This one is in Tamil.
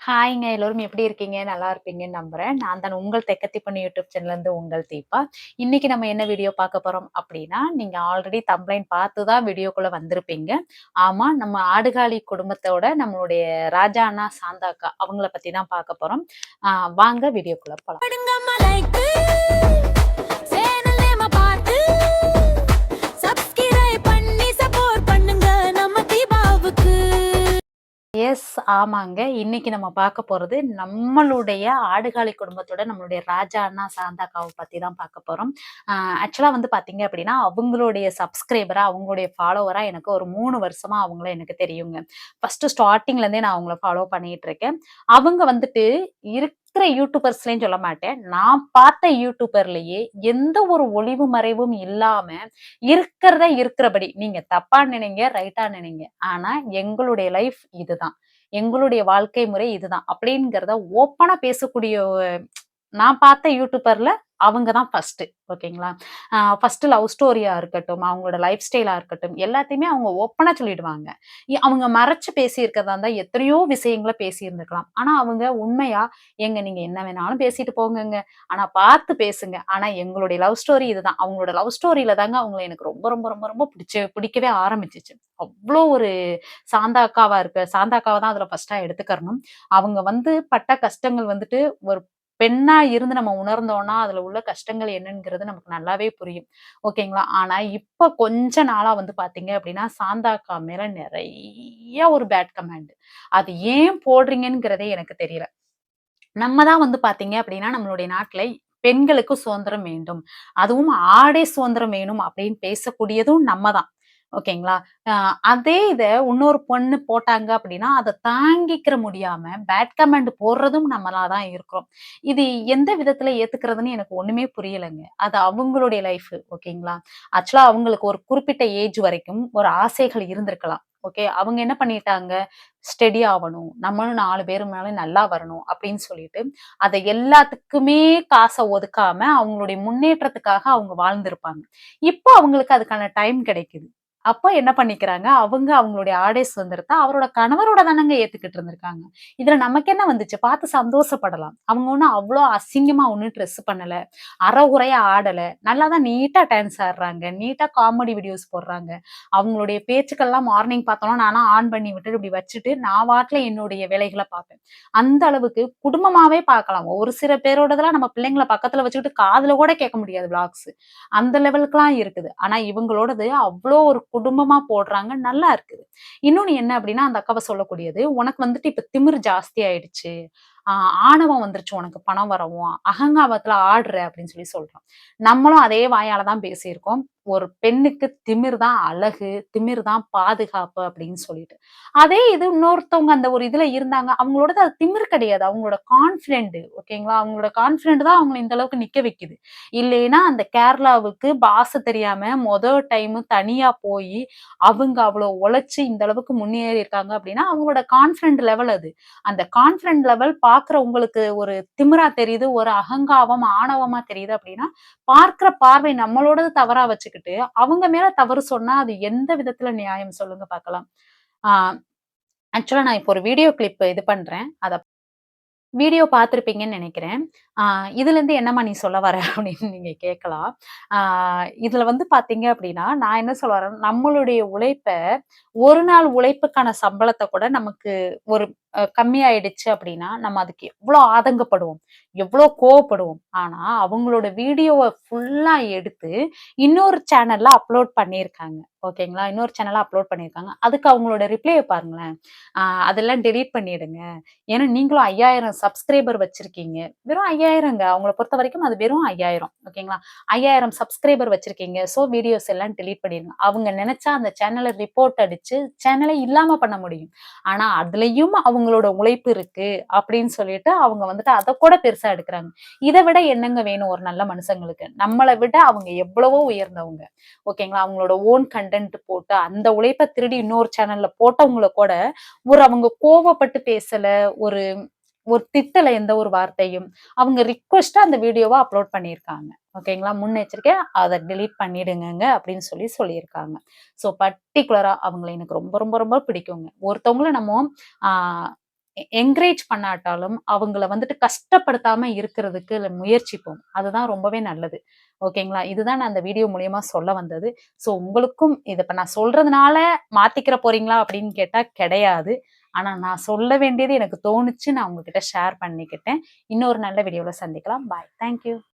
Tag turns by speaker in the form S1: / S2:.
S1: ஹாய்ங்க எல்லோரும் எப்படி இருக்கீங்க? நல்லா இருப்பீங்கன்னு நம்புறேன். நான் தான் உங்கள் தெக்கத்திப்பண்ணு யூடியூப் சேனல்லேருந்து உங்கள் தீபா. இன்னைக்கு நம்ம என்ன வீடியோ பார்க்க போறோம் அப்படின்னா, நீங்க ஆல்ரெடி தம்ப்லைன் பார்த்து தான் வீடியோக்குள்ள வந்திருப்பீங்க. ஆமா, நம்ம ஆடுகாலி குடும்பத்தோட நம்மளுடைய ராஜா அண்ணா, சாந்தா அக்கா அவங்கள பத்தி தான் பார்க்க போறோம். வாங்க வீடியோக்குள்ள போலாம். எஸ், ஆமாங்க. இன்னைக்கு நம்ம பார்க்க போறது நம்மளுடைய ஆடுகாலி குடும்பத்தோட நம்மளுடைய ராஜா அண்ணா, சாந்தா அக்காவ பத்தி தான் பார்க்க போறோம். ஆக்சுவலா வந்து பார்த்தீங்க அப்படின்னா, அவங்களுடைய சப்ஸ்கிரைபரா, அவங்களுடைய ஃபாலோவரா எனக்கு ஒரு 3 வருஷமா அவங்கள எனக்கு தெரியுங்க. ஃபர்ஸ்ட்டு ஸ்டார்ட்டிங்ல இருந்தே நான் அவங்கள ஃபாலோ பண்ணிட்டு இருக்கேன். அவங்க வந்துட்டு இருக்கிற யூடியூபர்ஸ்லயும் சொல்ல மாட்டேன். நான் பார்த்த யூடியூபர்லயே எந்த ஒரு ஒளிவு மறைவும் இல்லாம இருக்கிறத இருக்கிறபடி, நீங்க தப்பா நினைங்க, ரைட்டா நினைங்க. ஆனா எங்களுடைய லைஃப் இதுதான். எங்களுடைய வாழ்க்கை முறை இதுதான். அப்படிங்கிறத ஓப்பனா பேசக்கூடிய நான் பார்த்த யூடியூபர்ல அவங்க தான் ஃபர்ஸ்ட்டு. ஓகேங்களா? ஃபர்ஸ்ட்டு லவ் ஸ்டோரியா இருக்கட்டும், அவங்களோட லைஃப் ஸ்டைலா இருக்கட்டும், எல்லாத்தையுமே அவங்க ஓப்பனா சொல்லிடுவாங்க. அவங்க மறைச்சு பேசியிருக்கிறதா இருந்தா எத்தனையோ விஷயங்கள பேசியிருந்திருக்கலாம். ஆனா அவங்க உண்மையா, "ஏங்க நீங்க என்ன வேணாலும் பேசிட்டு போங்கங்க. ஆனா பார்த்து பேசுங்க. ஆனா எங்களுடைய லவ் ஸ்டோரி இதுதான்." அவங்களோட லவ் ஸ்டோரியில தாங்க அவங்கள எனக்கு ரொம்ப ரொம்ப ரொம்ப ரொம்ப பிடிக்கவே ஆரம்பிச்சுச்சு. அவ்ளோ ஒரு சாந்தா அக்காவ தான் அதுல ஃபர்ஸ்ட்டா எடுத்துக்கறணும். அவங்க வந்து பட்ட கஷ்டங்கள் வந்துட்டு ஒரு பெண்ணா இருந்து நம்ம உணர்ந்தோம்னா, அதுல உள்ள கஷ்டங்கள் என்னங்கிறது நமக்கு நல்லாவே புரியும். ஓகேங்களா? ஆனா இப்ப கொஞ்ச நாளா வந்து பார்த்தீங்க அப்படின்னா, சாந்தா அக்கா மேல நெறைய ஒரு பேட் கமெண்ட். அது ஏன் போடுறீங்கங்கிறதே எனக்கு தெரியல. நம்ம தான் வந்து பார்த்தீங்க அப்படின்னா, நம்மளுடைய நாட்ல பெண்களுக்கு சுதந்திரம் வேண்டும். அதுவும் ஆடை சுதந்திரம் வேணும் அப்படின்னு பேசக்கூடியதும் நம்ம தான். ஓகேங்களா? அ அதே இத இன்னொரு பொண்ணு போட்டாங்க அப்படின்னா, அத தாங்கிக்கிற முடியாம பேட் கமெண்ட் போடுறதும் நம்மளா தான் இருக்கிறோம். இது எந்த விதத்துல ஏத்துக்கிறதுன்னு எனக்கு ஒண்ணுமே புரியலங்க. அது அவங்களுடைய லைஃப். ஓகேங்களா? ஆக்சுவலா அவங்களுக்கு ஒரு குறிப்பிட்ட ஏஜ் வரைக்கும் ஒரு ஆசைகள் இருந்திருக்கலாம். ஓகே. அவங்க என்ன பண்ணிட்டாங்க, ஸ்டெடி ஆவணும். நம்மளும் 4 பேரு மேல நல்லா வரணும் அப்படின்னு சொல்லிட்டு, அத எல்லாத்துக்குமே காச ஒதுக்காம அவங்களுடைய முன்னேற்றத்துக்காக அவங்க வாழ்ந்திருப்பாங்க. இப்போ அவங்களுக்கு அதுக்கான டைம் கிடைக்குது. அப்போ என்ன பண்ணிக்கிறாங்க, அவங்க அவங்களுடைய ஆடை சுதந்திரத்த அவரோட கணவரோட தானங்க ஏத்துக்கிட்டு இருந்திருக்காங்க. இதுல நமக்கு என்ன வந்துச்சு? பார்த்து சந்தோஷப்படலாம். அவங்க ஒண்ணும் அவ்ளோ அசிங்கமா ஒண்ணும் ட்ரெஸ் பண்ணல. அரைகுறையா ஆடல. நல்லா தான் நீட்டா டான்ஸ் ஆடுறாங்க. நீட்டா காமெடி வீடியோஸ் போடுறாங்க. அவங்களுடைய பேச்சுக்கள்லாம் மார்னிங் பார்த்தோம்னா, நான்லாம் ஆன் பண்ணி விட்டுட்டு இப்படி வச்சுட்டு, நான் பாட்டுல என்னுடைய வேலைகள பார்ப்பேன். அந்த அளவுக்கு குடும்பமாவே பார்க்கலாம். ஒரு சில பேரோடதெல்லாம் நம்ம பிள்ளைங்கள பக்கத்துல வச்சுக்கிட்டு காதுல கூட கேட்க முடியாது விளாக்ஸ். அந்த லெவலுக்குலாம் இருக்குது. ஆனா இவங்களோடது அவ்ளோ ஒரு குடும்பமா போடுறாங்க. நல்லா இருக்குது. இன்னொன்னு என்ன அப்படின்னா, அந்த அக்காவ சொல்லக்கூடியது, "உனக்கு வந்துட்டு இப்ப திமிரு ஜாஸ்தி ஆயிடுச்சு. ஆ ஆணவம் வந்துருச்சு உனக்கு பணம் வரவும். அகங்காரத்துல ஆடுற" அப்படின்னு சொல்றான். நம்மளும் அதே வாயால தான் பேசியிருக்கோம். ஒரு பெண்ணுக்கு திமிர் தான் அழகு, திமிர் தான் பாதுகாப்பு அப்படின்னு சொல்லிட்டு. அதே இது இன்னொருத்தவங்க அந்த ஒரு இதுல இருந்தாங்க. அவங்களோடது அது திமிர் கிடையாது. அவங்களோட கான்ஃபிடென்ட் ஓகேங்களா? அவங்களோட கான்ஃபிடென்ட் தான் அவங்கள இந்த அளவுக்கு நிக்க வைக்குது. இல்லைன்னா அந்த கேரளாவுக்கு பாஷ தெரியாம டைம் தனியா போயி, அவங்க அவ்வளோ உழைச்சு இந்த அளவுக்கு முன்னேறி இருக்காங்க அப்படின்னா, அவங்களோட கான்ஃபிடென்ட் லெவல் அது. அந்த கான்ஃபிடென்ட் லெவல் பார்க்கிறவங்களுக்கு ஒரு திமிரா தெரியுது, ஒரு அகங்காரம், ஆணவமா தெரியுது அப்படின்னா, பார்க்கிற பார்வை நம்மளோடது தவறா வச்சுக்கிட்டு, அவங்க மேல தவறு சொன்னா, அது எந்த விதத்துல நியாயம் சொல்லுங்க பார்க்கலாம். ஆ ஆக்சுவலா நான் இப்போ ஒரு வீடியோ கிளிப் இது பண்றேன். அத வீடியோ பார்த்திருப்பீங்கன்னு நெனைக்கிறேன். ஆ இதுலருந்து என்னம்மா நீ சொல்ல வர? அப்படின்னு நீங்க கேட்கலாம். ஆ இதுல வந்து பார்த்தீங்க அப்படின்னா, நான் என்ன சொல்ல வரேன்னா, நம்மளுடைய உழைப்ப ஒரு நாள் உழைப்புக்கான சம்பளத்த கூட நமக்கு ஒரு கம்மியாயிடுச்சு அப்படின்னா, நம்ம அதுக்கு எவ்ளோ ஆதங்கப்படுவோம், எவ்ளோ கோவப்படுவோம். ஆனா, அவங்களோட வீடியோவ ஃபுல்லா எடுத்து இன்னொரு சேனல்ல அப்லோட் பண்ணியிருக்காங்க. ஓகேங்களா? இன்னொரு சேனல்ல அப்லோட் பண்ணியிருக்காங்க. அதுக்கு அவங்களோட ரிப்ளேய பாருங்களேன். அதெல்லாம் டெலீட் பண்ணிடுங்க. ஏன்னா நீங்களும் 5000 சப்ஸ்கிரைபர் வச்சிருக்கீங்க. வெறும் 5000ங்க. அவங்கள பொறுத்தவரைக்கும் அது வெறும் 5000 ஓகேங்களா? 5000 சப்ஸ்கிரைபர் வச்சிருக்கீங்க. ஸோ வீடியோஸ் எல்லாம் டெலீட் பண்ணிருங்க. அவங்க நெனச்சா அந்த சேனல ரிப்போர்ட் அடிச்சு சேனல இல்லாம பண்ண முடியும். ஆனா அதுலயும் அவங்களோட உழைப்பு இருக்கு அப்படின்னு சொல்லிட்டு அவங்க வந்துட்டு அத கூட பெருசா எடுக்குறாங்க. இத விட என்னங்க வேணும் ஒரு நல்ல மனுஷங்களுக்கு? நம்மள விட அவங்க எவ்வளவோ உயர்ந்தவங்க. ஓகேங்களா? அவங்களோட ஓன் கன்டென்ட் போட்டு அந்த உழைப்ப திருடி இன்னொரு சேனல்ல போட்டவங்கள கூட அவங்க கோவப்பட்டு பேசல. ஒரு ஒரு திட்டல எந்த ஒரு வார்த்தையும். அவங்க ரிக்வெஸ்ட்டா அந்த வீடியோவ அப்லோட் பண்ணியிருக்காங்க. ஓகேங்களா? முன்னெச்சரிக்கையா அத டெலீட் பண்ணிடுங்கங்க அப்படின்னு சொல்லியிருக்காங்க. ஸோ பர்ட்டிகுலரா அவங்கள எனக்கு ரொம்ப ரொம்ப ரொம்ப பிடிக்குங்க. ஒருத்தவங்கள நம்மோ ஆ என்கரேஜ் பண்ணாட்டாலும் அவங்கள வந்துட்டு கஷ்டப்படுத்தாம இருக்கிறதுக்கு முயற்சிப்போம். அதுதான் ரொம்பவே நல்லது. ஓகேங்களா? இதுதான் நான் அந்த வீடியோ மூலியமா சொல்ல வந்தது. ஸோ உங்களுக்கும் இத இப்ப நான் சொல்றதுனால மாத்திக்கிற போறீங்களா அப்படின்னு கேட்டா கிடையாது. ஆனா நான் சொல்ல வேண்டியது எனக்கு தோணுச்சு. நான் உங்ககிட்ட ஷேர் பண்ணிக்கிட்டேன். இன்னொரு நல்ல வீடியோல சந்திக்கலாம். பாய். Thank you.